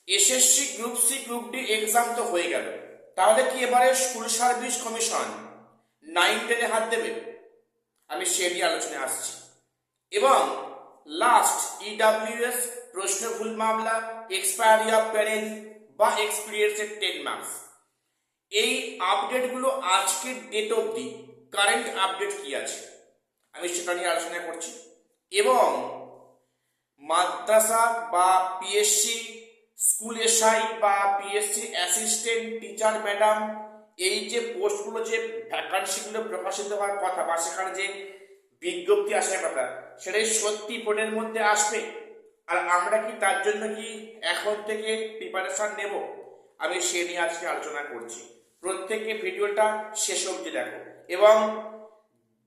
SSC group C group D exam তো হয়ে গেল, তাহলে কি এবারে স্কুল সার্ভিস কমিশন 9-10-এ হাত দেবে? আমি সে নিয়ে আলোচনায় আসছি। এবং লাস্ট ইডাব্লিউএস প্রশ্ন ভুল মামলা, এক্সপায়ারি অফ প্যারেন্ট বা এক্সপিরিয়েন্সের 10 মার্কস, এই আপডেটগুলো আজকের ডেট অবধি কারেন্ট আপডেট কি আছে আমি সেটা নিয়ে আলোচনা করছি। এবং মাদ্রাসা বা পিএসসি স্কুল এসআই বা পিএসসি অ্যাসিস্ট্যান্ট টিচার ম্যাডাম, এই যে পোস্টগুলো, যে ভ্যাকান্সিগুলো প্রকাশিত হওয়ার কথা বা সেখানে যে বিজ্ঞপ্তি আসার কথা, সেটাই সত্যি বোর্ডের মধ্যে আসবে? আর আমরা কি তার জন্য কি এখন থেকে প্রিপারেশন নেব? আমি সে নিয়ে আজকে আলোচনা করছি। প্রত্যেকে ভিডিওটা শেষ অবধি দেখো। এবং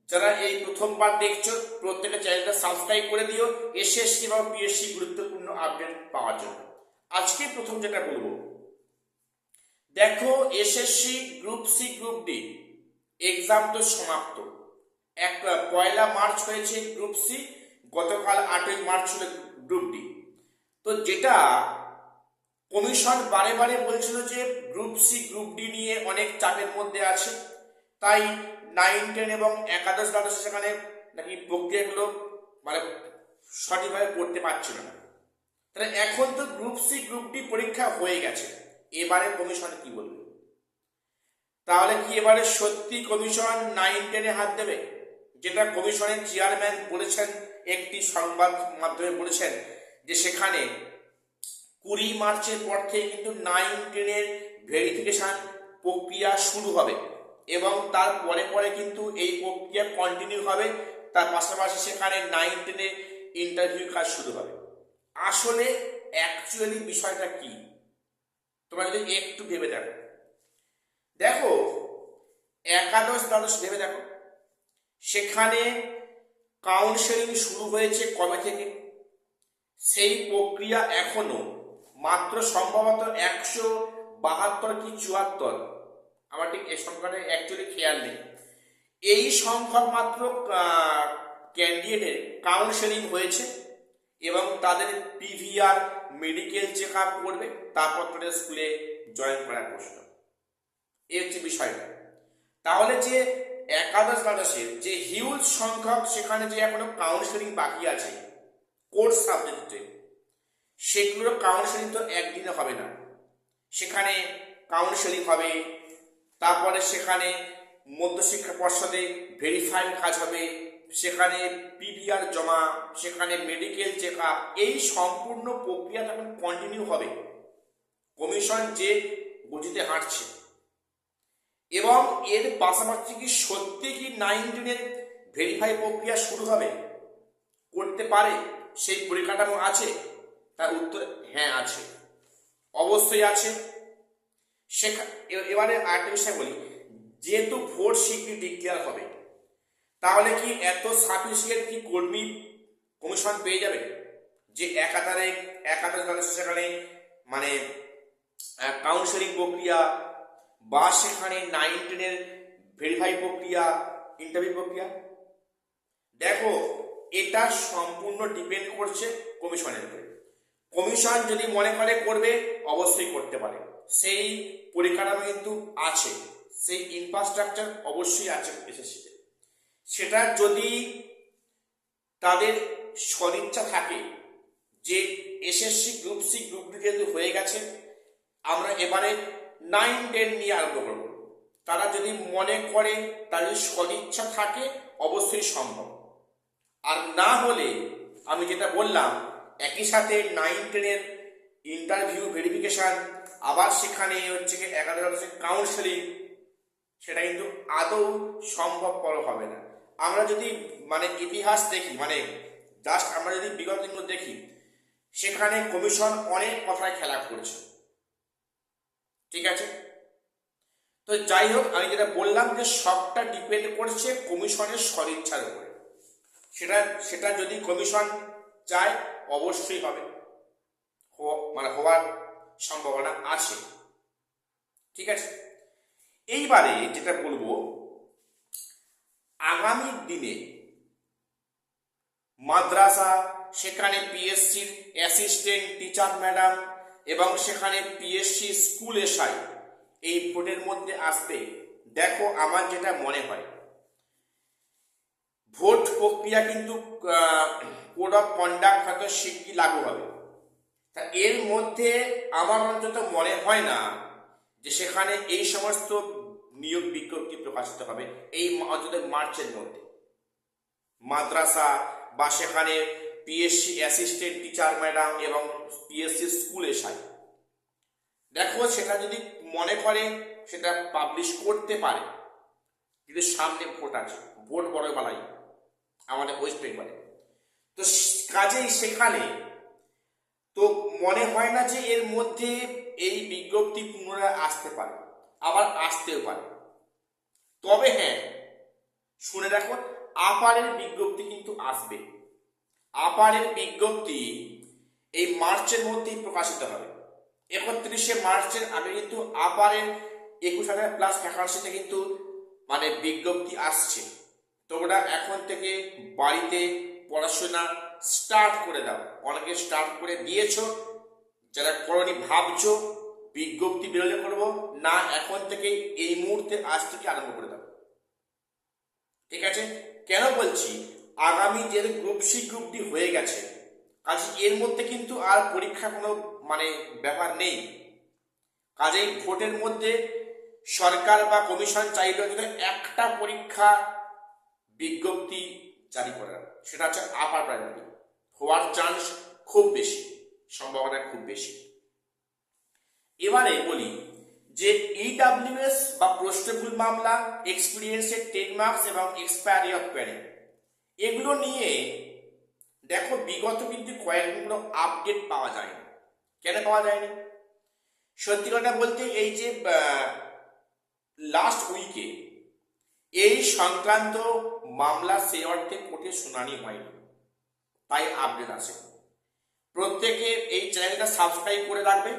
যারা এই প্রথমবার দেখছো, প্রত্যেকের চ্যানেলটা সাবস্ক্রাইব করে দিও এসএসসি এবং পিএসসি গুরুত্বপূর্ণ আপডেট পাওয়ার জন্য। আজকে প্রথম যেটা বলবো, দেখো SSC group C group D exam তো সমাপ্ত। 1 মার্চ হয়েছে গ্রুপ সি, গতকাল 8 মার্চ হলো গ্রুপ ডি। তো যেটা কমিশন বারে বারে বলছিল যে গ্রুপ সি গ্রুপ ডি নিয়ে অনেক চাপের মধ্যে আছে, তাই 9-10 এবং একাদশ দ্বাদশ সেখানে নাকি প্রক্রিয়াগুলো মানে সঠিকভাবে করতে পারছিল না। তাহলে এখন তো গ্রুপ সি গ্রুপ ডি পরীক্ষা হয়ে গেছে, এবারে কমিশন কি বলবে? তাহলে কি এবারে সত্যি কমিশন 9-10-এ হাত দেবে? যেটা কমিশনের চেয়ারম্যান বলেছেন, একটি সংবাদ মাধ্যমে বলেছেন যে সেখানে 20 মার্চের পর থেকে কিন্তু 9-10-এর ভেরিফিকেশন প্রক্রিয়া শুরু হবে এবং তার পরে পরে কিন্তু এই প্রক্রিয়া কন্টিনিউ হবে। তার পাশাপাশি সেখানে 9-10-এ ইন্টারভিউ কাজ শুরু হবে। আসলে অ্যাকচুয়ালি বিষয়টা কি তোমরা যদি একটু ভেবে দেখো, দেখো একাদশ দ্বাদশ ভেবে দেখো, সেখানে কাউন্সেলিং শুরু হয়েছে কবে থেকে? সেই প্রক্রিয়া এখনো মাত্র সম্ভবত 172 কি 74, আমার ঠিক এই সংখ্যাটা অ্যাকচুয়ালি খেয়াল নেই, এই সংখ্যক মাত্র ক্যান্ডিডেটের কাউন্সেলিং হয়েছে এবং তাদের পিভিআর মেডিকেল চেক আপ করবে, তারপর তাদের স্কুলে জয়েন করার প্রশ্ন। এই হচ্ছে বিষয়টা। তাহলে যে একাদশ দ্বাদশের যে হিউজ সংখ্যক সেখানে যে এখনো কাউন্সেলিং বাকি আছে কোর্স সাবজেক্টে, সেগুলোর কাউন্সেলিং তো একদিনে হবে না। সেখানে কাউন্সেলিং হবে, তারপরে সেখানে মধ্যশিক্ষা পর্ষদে ভেরিফাইড কাজ হবে, সেখানে পিভিআর জমা, সেখানে মেডিকেল চেক আপ, এই সম্পূর্ণ প্রক্রিয়া যখন কন্টিনিউ হবে, কমিশন যে গতিতে হাঁটছে, এবং এর পাশাপাশি কি সত্যি কি 9-10-এর ভেরিফাই প্রক্রিয়া শুরু হবে, করতে পারে, সেই পরিকাঠামো আছে? তার উত্তর হ্যাঁ আছে, অবশ্যই আছে। এবারে আরেকটা বিষয় বলি, যেহেতু ভোট শিগগিরই ডিক্লেয়ার হবে, তাহলে কি এত সাফিসিয়েন্ট কি কর্মী কমিশন পেয়ে যাবে যে একাধারে দ্বাদশ সেখানে মানে কাউন্সেলিং প্রক্রিয়া বা সেখানে 9-10-এর ভেরিফাই প্রক্রিয়া, ইন্টারভিউ প্রক্রিয়া? দেখো এটা সম্পূর্ণ ডিপেন্ড করছে কমিশনের উপরে। কমিশন যদি মনে করে করবে, অবশ্যই করতে পারে, সেই পরিকাঠামো কিন্তু আছে, সেই ইনফ্রাস্ট্রাকচার অবশ্যই আছে এসএসসিতে। সেটা যদি তাদের সদিচ্ছা থাকে যে SSC group C group D যেহেতু হয়ে গেছে, আমরা এবারে 9-10 নিয়ে আরম্ভ করব, তারা যদি মনে করে, তাদের সদিচ্ছা থাকে, অবশ্যই সম্ভব। আর না হলে আমি যেটা বললাম, একই সাথে 9-10-এর ইন্টারভিউ ভেরিফিকেশন, আবার সেখানে হচ্ছে কি 11 কাউন্সেলিং, সেটা কিন্তু আদৌ সম্ভবপর হবে না। আমরা যদি মানে ইতিহাস দেখি, মানে জাস্ট আমরা যদি বিগত দিনগুলো দেখি, সেখানে কমিশন অনেক কথায় খেলা করছে। ঠিক আছে, তো যাই হোক, আমি যেটা বললাম যে সবটা ডিপেন্ড করছে কমিশনের সদিচ্ছার উপরে। সেটা সেটা যদি কমিশন চায়, অবশ্যই হবে, মানে হওয়ার সম্ভাবনা আছে। ঠিক আছে, এইবারে যেটা বলবো, আগামী দিনে মাদ্রাসা, সেখানে পিএসসির অ্যাসিস্ট্যান্ট টিচার ম্যাডাম এবং সেখানে পিএসসি স্কুল এসআই এই ভোটের মধ্যে আসবে। দেখো আমার যেটা মনে হয়, ভোট প্রক্রিয়া কিন্তু কোড অফ কন্ডাক্ট হয়তো শিগগিরই লাগু হবে। তা এর মধ্যে আমার অন্তত মনে হয় না যে সেখানে এই সমস্ত নিয়োগ বিজ্ঞপ্তি প্রকাশিত হবে এই অন্তত মার্চের মধ্যে। মাদ্রাসা বা সেখানে পিএসসি অ্যাসিস্ট্যান্ট টিচার ম্যাডাম এবং পিএসসি স্কুল এসআই, দেখো সেটা যদি মনে করে সেটা পাবলিশ করতে পারে, কিন্তু সামনে ভোট আছে, ভোট বড় বালাই আমাদের ওয়েস্ট বেঙ্গলে। তো কাজেই সেখানে তো মনে হয় না যে এর মধ্যে এই বিজ্ঞপ্তি পুনরায় আসতে পারে, আবার আসতেও পারে। তবে হ্যাঁ, শুনে রাখো, আপারের বিজ্ঞপ্তি কিন্তু আসবে। আপারের বিজ্ঞপ্তি এই মার্চের মধ্যেই প্রকাশিত হবে। 31শে মার্চের আগে কিন্তু আপারের 21,000 প্লাস ভ্যাকান্সিতে কিন্তু মানে বিজ্ঞপ্তি আসছে। তোমরা এখন থেকে বাড়িতে পড়াশোনা স্টার্ট করে দাও। অনেকে স্টার্ট করে দিয়েছো, যারা করনি ভাবছো বিজ্ঞপ্তি বেরোলে করবো না, এখন থেকে এই মুহূর্তে আজ থেকে আরম্ভ করে দাও। ঠিক আছে? কেন বলছি, আগামী যে গ্রুপ সি গ্রুপ ডি হয়ে গেছে, কাজে এর মধ্যে কিন্তু আর পরীক্ষা কোনো মানে ব্যাপার নেই। কাজেই ভোটের মধ্যে সরকার বা কমিশন চাইলে একটা পরীক্ষা বিজ্ঞপ্তি জারি করার, সেটা হচ্ছে আপার প্রাইমারি হওয়ার চান্স খুব বেশি, সম্ভাবনা খুব বেশি। এবারে বলি যে ইডাব্লিউএস বা প্রশ্নভুল মামলা, এক্সপিরিয়েন্সের 10 মার্কস এবং এক্সপায়ারি অফ প্যারেন্ট, এগুলো নিয়ে দেখো বিগত কিন্তু কয়েকদিন কোনো আপডেট পাওয়া যায়নি। কেন পাওয়া যায়নি? সত্যি কথা বলতে এই যে লাস্ট উইকে এই সংক্রান্ত মামলা সে অর্থে কোর্টে শুনানি হয়নি, তাই আপডেট আসে। প্রত্যেকে এই চ্যানেলটা সাবস্ক্রাইব করে রাখবে।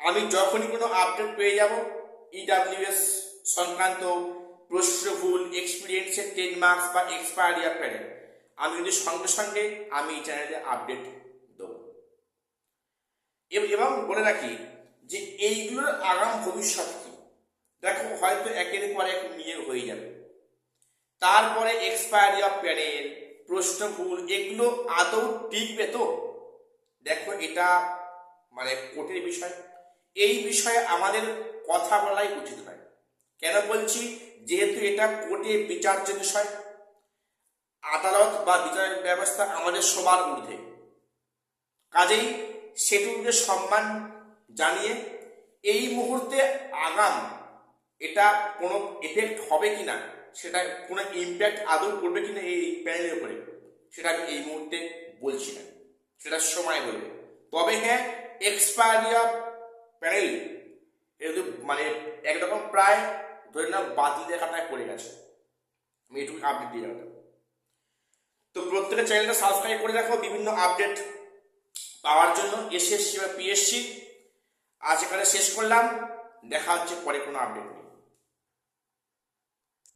আমি যখনই কোনো আপডেট পেয়ে যাব ইডাব্লিউএস সংক্রান্ত প্রশ্নভুল, এক্সপিরিয়েন্সের 10 মার্কস বা এক্সপায়ারি অফ প্যারেন্ট, আমি কিন্তু সঙ্গে সঙ্গে আমি এই চ্যানেলে আপডেট দেবো। এবং বলে রাখি যে এইগুলোর আগাম ভবিষ্যৎ কি। দেখো হয়তো একের পর এক নিয়োগ হয়ে যাবে, তারপরে এক্সপায়ারি অফ প্যারেন্ট, প্রশ্নভুল, এগুলো আদৌ টিকবে তো? দেখো এটা মানে কোর্টের বিষয়, এই বিষয়ে আমাদের কথা বলাই উচিত নয়। কেন বলছি? যেহেতু এটা কোর্টে বিচার্য বিষয়, আদালত বা বিচার ব্যবস্থা আমাদের সবার ঊর্ধ্বে। কাজেই সেটুকুকে সম্মান জানিয়ে এই মুহূর্তে আগাম এটা কোনো এফেক্ট হবে কিনা, সেটা কোনো ইম্প্যাক্ট আদৌ করবে কিনা এই প্যানেলের উপরে, সেটা আমি এই মুহূর্তে বলছি না, সেটা সময় বলবে। তবে হ্যাঁ, এক্সপায়ারি অফ প্যানেল এটা মানে একরকম প্রায় ধরে নাও বাতিলের খাতায় পড়ে গেছে, আমি এটুকু আপডেট দিয়ে রাখলাম। তো প্রত্যেকের চ্যানেলটা সাবস্ক্রাইব করে রাখো বিভিন্ন আপডেট পাওয়ার জন্য এসএসসি বা পিএসসি। আজ এখানে শেষ করলাম, দেখা হচ্ছে পরে কোনো আপডেট নিয়ে।